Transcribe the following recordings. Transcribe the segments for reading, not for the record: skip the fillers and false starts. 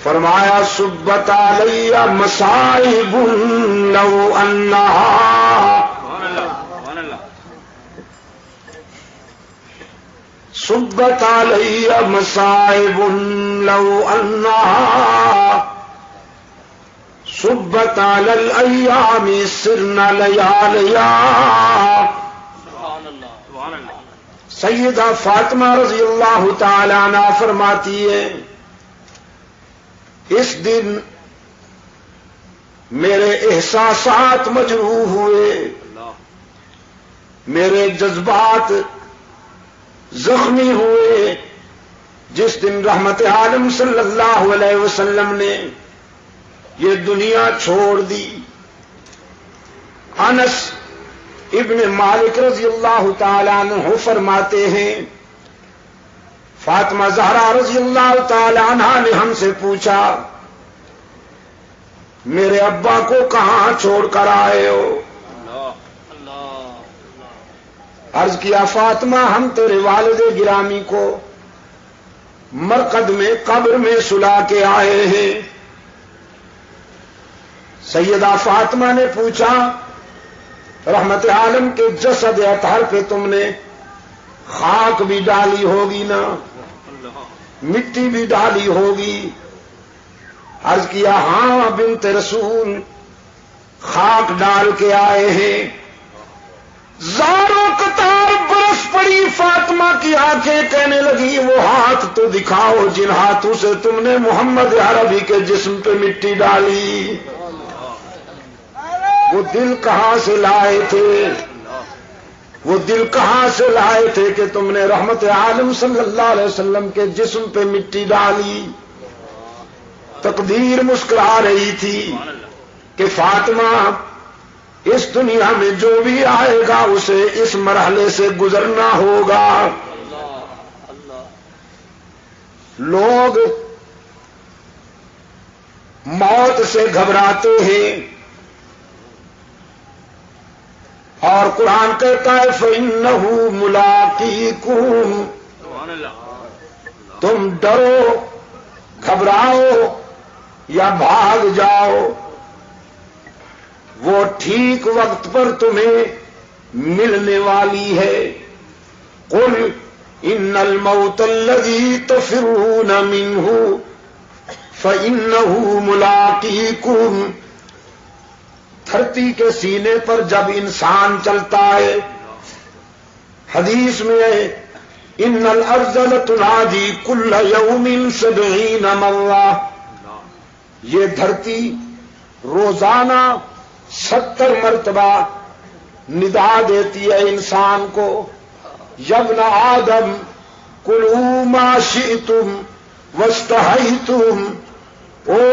فرمایا سبت علی مصائب لو انہا سبت علی مصائب لو انہا سبت علی الایام سرن لیالیا. سیدہ فاطمہ رضی اللہ تعالی عنہ فرماتی ہے اس دن میرے احساسات مجروح ہوئے، میرے جذبات زخمی ہوئے، جس دن رحمت عالم صلی اللہ علیہ وسلم نے یہ دنیا چھوڑ دی. انس ابن مالک رضی اللہ تعالی عنہ فرماتے ہیں فاطمہ زہرا رضی اللہ تعالی عنہا نے ہم سے پوچھا میرے ابا کو کہاں چھوڑ کر آئے ہو؟ عرض کیا فاطمہ ہم تیرے والد گرامی کو مرقد میں قبر میں سلا کے آئے ہیں. سیدہ فاطمہ نے پوچھا رحمت عالم کے جسد اطہر پہ تم نے خاک بھی ڈالی ہوگی نا، مٹی بھی ڈالی ہوگی؟ عرض کیا ہاں بنت رسول خاک ڈال کے آئے ہیں. زاروں قطار برس پڑی فاطمہ کی آنکھیں کہنے لگی وہ ہاتھ تو دکھاؤ جن ہاتھوں سے تم نے محمد عربی کے جسم پہ مٹی ڈالی. وہ دل کہاں سے لائے تھے؟ وہ دل کہاں سے لائے تھے کہ تم نے رحمت عالم صلی اللہ علیہ وسلم کے جسم پہ مٹی ڈالی؟ تقدیر مسکرا رہی تھی کہ فاطمہ اس دنیا میں جو بھی آئے گا اسے اس مرحلے سے گزرنا ہوگا. لوگ موت سے گھبراتے ہیں اور قرآن کہتا ہے فَإِنَّهُ مُلَاقِيكُمْ. تم ڈرو گھبراؤ یا بھاگ جاؤ وہ ٹھیک وقت پر تمہیں ملنے والی ہے. قُلْ إِنَّ الْمَوْتَ الَّذِي تَفِرُّونَ مِنْهُ فَإِنَّهُ مُلَاقِيكُمْ. دھرتی کے سینے پر جب انسان چلتا ہے حدیث میں ہے ان الارض لتنادی کل یوم 70 مرہ. یہ دھرتی روزانہ 70 مرتبہ ندا دیتی ہے انسان کو یابن آدم کلوا ما شئتم واستحیتم. او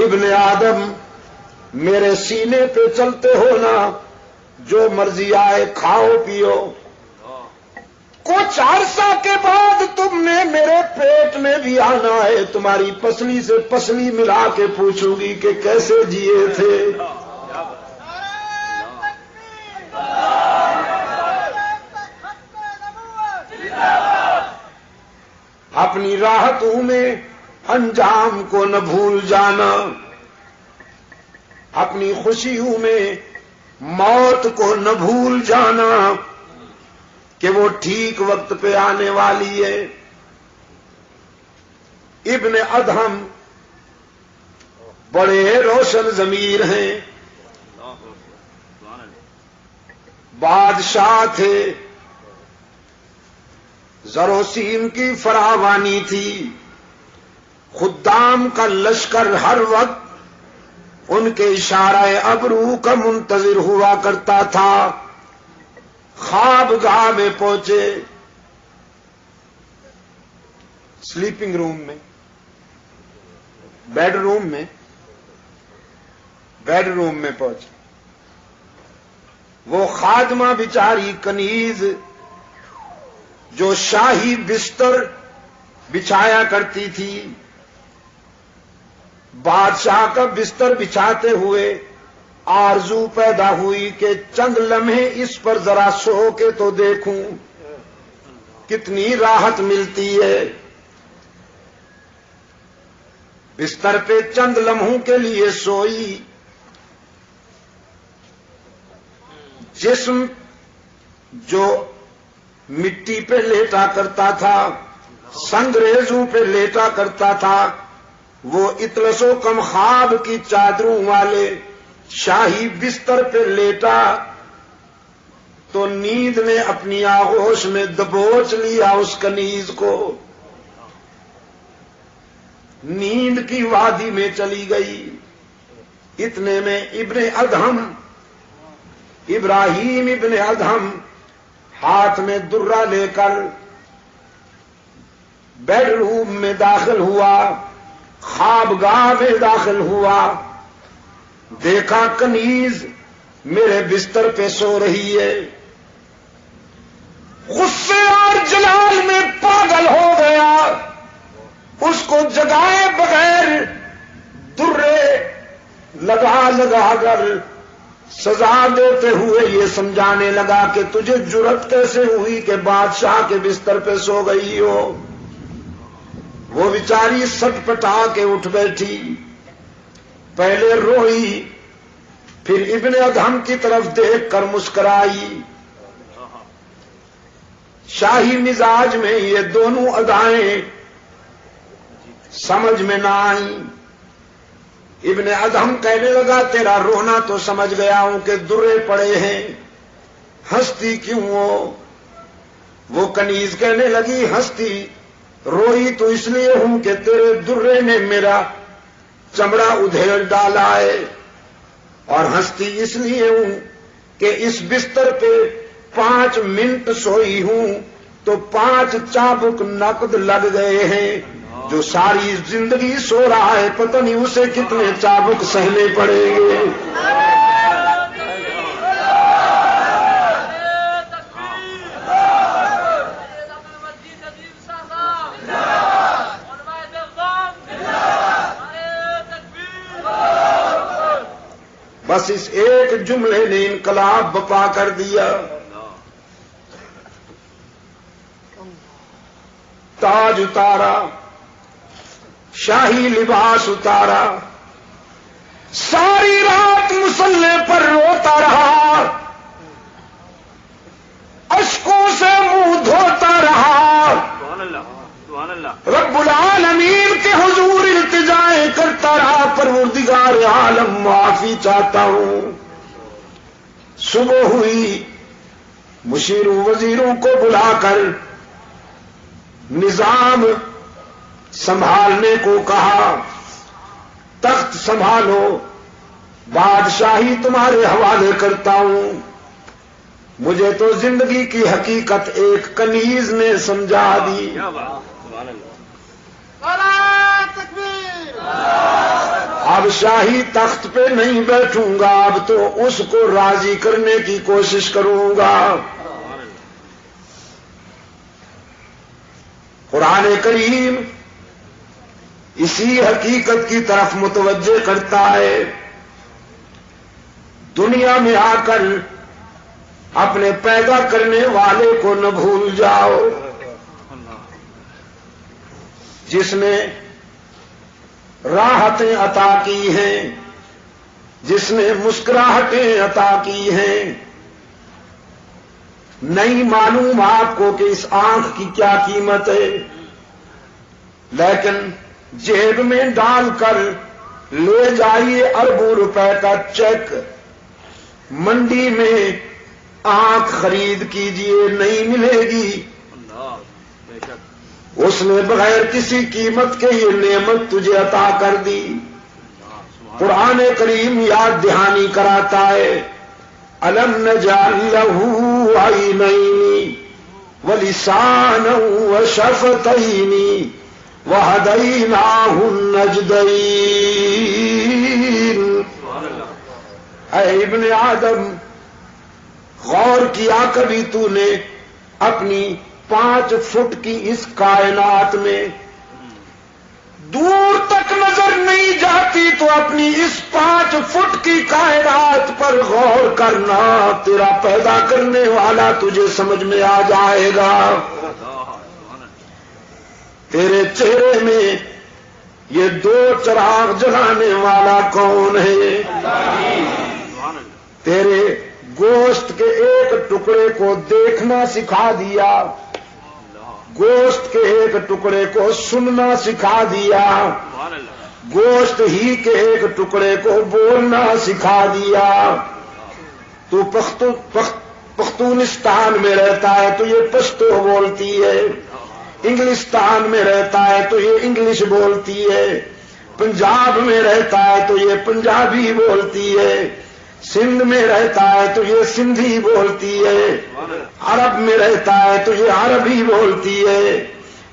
ابن آدم میرے سینے پہ چلتے ہو نا، جو مرضی آئے کھاؤ پیو. کچھ عرصہ کے بعد تم نے میرے پیٹ میں بھی آنا ہے، تمہاری پسلی سے پسلی ملا کے پوچھوں گی کہ کیسے جیے تھے. اپنی راحتوں میں انجام کو نہ بھول جانا، اپنی خوشیوں میں موت کو نہ بھول جانا کہ وہ ٹھیک وقت پہ آنے والی ہے. ابن ادہم بڑے روشن ضمیر ہیں، بادشاہ تھے، زر و سیم کی فراوانی تھی، خدام کا لشکر ہر وقت ان کے اشارہ ابرو کا منتظر ہوا کرتا تھا. خواب گاہ میں پہنچے، سلیپنگ روم میں، بیڈ روم میں پہنچے. وہ خادمہ بیچاری کنیز جو شاہی بستر بچھایا کرتی تھی، بادشاہ کا بستر بچھاتے ہوئے آرزو پیدا ہوئی کہ چند لمحے اس پر ذرا سو کے تو دیکھوں کتنی راحت ملتی ہے. بستر پہ چند لمحوں کے لیے سوئی، جسم جو مٹی پہ لیٹا کرتا تھا، سنگریزوں پہ لیٹا کرتا تھا، وہ اطلس و کم خواب کی چادروں والے شاہی بستر پہ لیٹا تو نیند نے اپنی آغوش میں دبوچ لیا اس کنیز کو، نیند کی وادی میں چلی گئی۔ اتنے میں ابن ادہم، ابراہیم ابن ادہم ہاتھ میں درہ لے کر بیڈ روم میں داخل ہوا، خوابگاہ میں داخل ہوا، دیکھا کنیز میرے بستر پہ سو رہی ہے، غصے اور جلال میں پاگل ہو گیا، اس کو جگائے بغیر درے لگا لگا کر سزا دیتے ہوئے یہ سمجھانے لگا کہ تجھے جرأت کیسے ہوئی کہ بادشاہ کے بستر پہ سو گئی ہو۔ وہ بیچاری سٹ پٹا کے اٹھ بیٹھی، پہلے روئی، پھر ابن ادہم کی طرف دیکھ کر مسکرائی۔ شاہی مزاج میں یہ دونوں ادائیں سمجھ میں نہ آئیں۔ ابن ادہم کہنے لگا تیرا رونا تو سمجھ گیا ہوں کہ درے پڑے ہیں، ہنستی کیوں ہو؟ وہ کنیز کہنے لگی ہنستی روئی تو اس لیے ہوں کہ تیرے درے نے میرا چمڑا ادھیڑ ڈالا ہے، اور ہنستی اس لیے ہوں کہ اس بستر پہ 5 منٹ سوئی ہوں تو 5 چابک نقد لگ گئے ہیں۔ جو ساری زندگی سو رہا ہے پتہ نہیں اسے کتنے چابک سہنے پڑیں گے۔ بس اس ایک جملے نے انقلاب بپا کر دیا۔ تاج اتارا، شاہی لباس اتارا، ساری رات مصلے پر روتا رہا، اشکوں سے منہ دھوتا رہا، رب العالمین کے حضور التجائیں کرتا رہا، پروردگار عالم معافی چاہتا ہوں۔ صبح ہوئی، مشیروں وزیروں کو بلا کر نظام سنبھالنے کو کہا، تخت سنبھالو، بادشاہی تمہارے حوالے کرتا ہوں۔ مجھے تو زندگی کی حقیقت ایک کنیز نے سمجھا دی۔ اب شاہی تخت پہ نہیں بیٹھوں گا، اب تو اس کو راضی کرنے کی کوشش کروں گا۔ قرآن کریم اسی حقیقت کی طرف متوجہ کرتا ہے۔ دنیا میں آ کر اپنے پیدا کرنے والے کو نہ بھول جاؤ، جس نے راحتیں عطا کی ہیں، جس نے مسکراہٹیں عطا کی ہیں۔ نہیں معلوم آپ کو کہ اس آنکھ کی کیا قیمت ہے، لیکن جیب میں ڈال کر لے جائیے اربوں روپے کا چیک، منڈی میں آنکھ خرید کیجئے، نہیں ملے گی۔ اس نے بغیر کسی قیمت کے یہ نعمت تجھے عطا کر دی۔ قرآن کریم یاد دہانی کراتا ہے، أَلَمْ نَجْعَلْ لَهُ عَيْنَيْنِ وَلِسَانًا وَشَفَتَيْنِ وَهَدَيْنَاهُ النَّجْدَيْنِ۔ اے ابن آدم، غور کیا کبھی تو نے اپنی 5 فٹ کی اس کائنات میں؟ دور تک نظر نہیں جاتی تو اپنی اس 5 فٹ کی کائنات پر غور کرنا، تیرا پیدا کرنے والا تجھے سمجھ میں آ جائے گا۔ تیرے چہرے میں یہ دو چراغ جلانے والا کون ہے؟ تیرے گوشت کے ایک ٹکڑے کو دیکھنا سکھا دیا، گوشت کے ایک ٹکڑے کو سننا سکھا دیا، گوشت ہی کے ایک ٹکڑے کو بولنا سکھا دیا۔ تو پختونستان میں رہتا ہے تو یہ پشتو بولتی ہے، انگلستان میں رہتا ہے تو یہ انگلش بولتی ہے، پنجاب میں رہتا ہے تو یہ پنجابی بولتی ہے، سندھ میں رہتا ہے تو یہ سندھی بولتی ہے، عرب میں رہتا ہے تو یہ عربی بولتی ہے،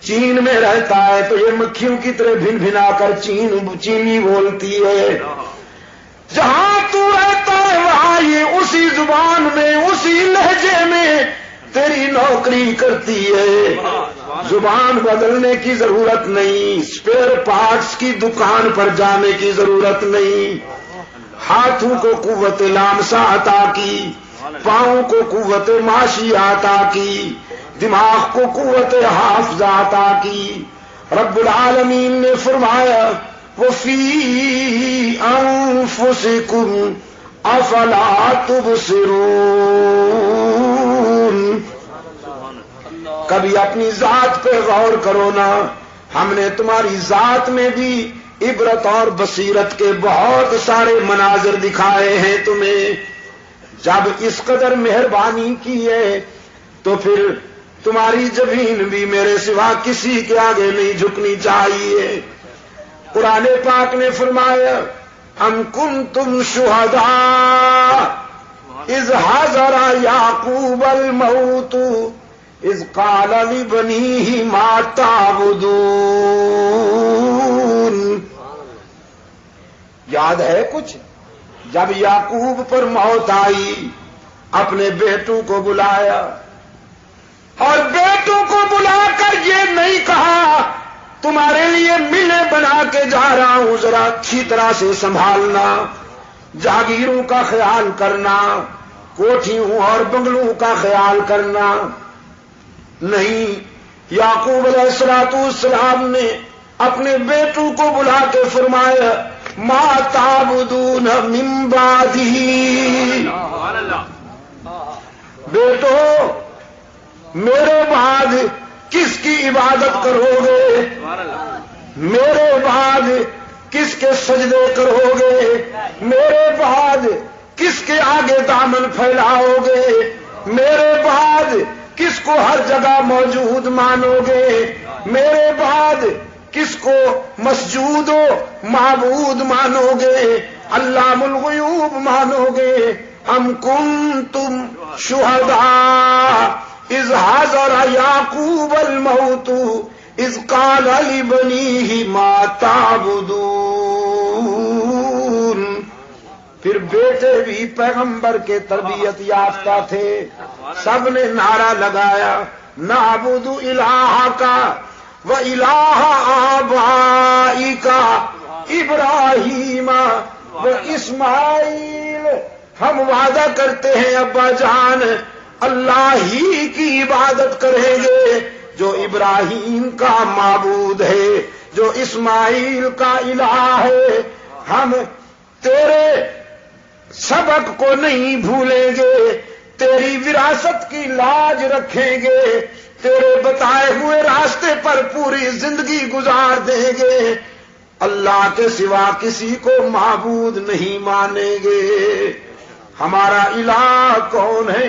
چین میں رہتا ہے تو یہ مکھیوں کی طرح بھن بھنا کر چینی بولتی ہے۔ جہاں تو رہتا ہے وہاں یہ اسی زبان میں اسی لہجے میں تیری نوکری کرتی ہے۔ زبان بدلنے کی ضرورت نہیں، اسپیئر پارٹس کی دکان پر جانے کی ضرورت نہیں۔ ہاتھوں کو قوت لامسا عطا کی، پاؤں کو قوت معاشی عطا کی، دماغ کو قوت حافظہ عطا کی۔ رب العالمین نے فرمایا وَفِي أَنفُسِكُمْ أَفَلَا تُبْصِرُونَ۔ کبھی اپنی ذات پہ غور کرو نا، ہم نے تمہاری ذات میں بھی عبرت اور بصیرت کے بہت سارے مناظر دکھائے ہیں تمہیں۔ جب اس قدر مہربانی کی ہے تو پھر تمہاری جبین بھی میرے سوا کسی کے آگے نہیں جھکنی چاہیے۔ قرآن پاک نے فرمایا ام کنتم شہداء اذ حضر یعقوب الموت اذ قال لبنیہ ما تعبدون۔ یاد ہے کچھ؟ جب یعقوب پر موت آئی اپنے بیٹوں کو بلایا اور بیٹوں کو بلا کر یہ نہیں کہا تمہارے لیے ملیں بنا کے جا رہا ہوں، ذرا اچھی طرح سے سنبھالنا، جاگیروں کا خیال کرنا، کوٹھیوں اور بنگلوں کا خیال کرنا۔ نہیں، یعقوب علیہ السلام نے اپنے بیٹوں کو بلا کے فرمایا ما تعبدون من بعدی، بیٹو میرے بعد کس کی عبادت کرو گے؟ میرے بعد کس کے سجدے کرو گے؟ میرے بعد کس کے آگے دامن پھیلاؤ گے؟ میرے بعد کس کو ہر جگہ موجود مانو گے؟ میرے بعد کس کو مسجود و معبود مانو گے؟ علام الغیوب مانو گے؟ ام کنتم شہداء اذ حضر یعقوب الموت اذ قال لبنیہ ما تعبدون۔ پھر بیٹے بھی پیغمبر کے تربیت یافتہ تھے، سب نے نعرہ لگایا نعبد الہک و الہ آبائک ابراہیم و اسماعیل، ہم وعدہ کرتے ہیں ابا جان اللہ ہی کی عبادت کریں گے جو ابراہیم کا معبود ہے، جو اسماعیل کا الہ ہے۔ ہم تیرے سبق کو نہیں بھولیں گے، تیری وراثت کی لاج رکھیں گے، تیرے بتائے ہوئے راستے پر پوری زندگی گزار دیں گے، اللہ کے سوا کسی کو معبود نہیں مانیں گے۔ ہمارا الہ کون ہے؟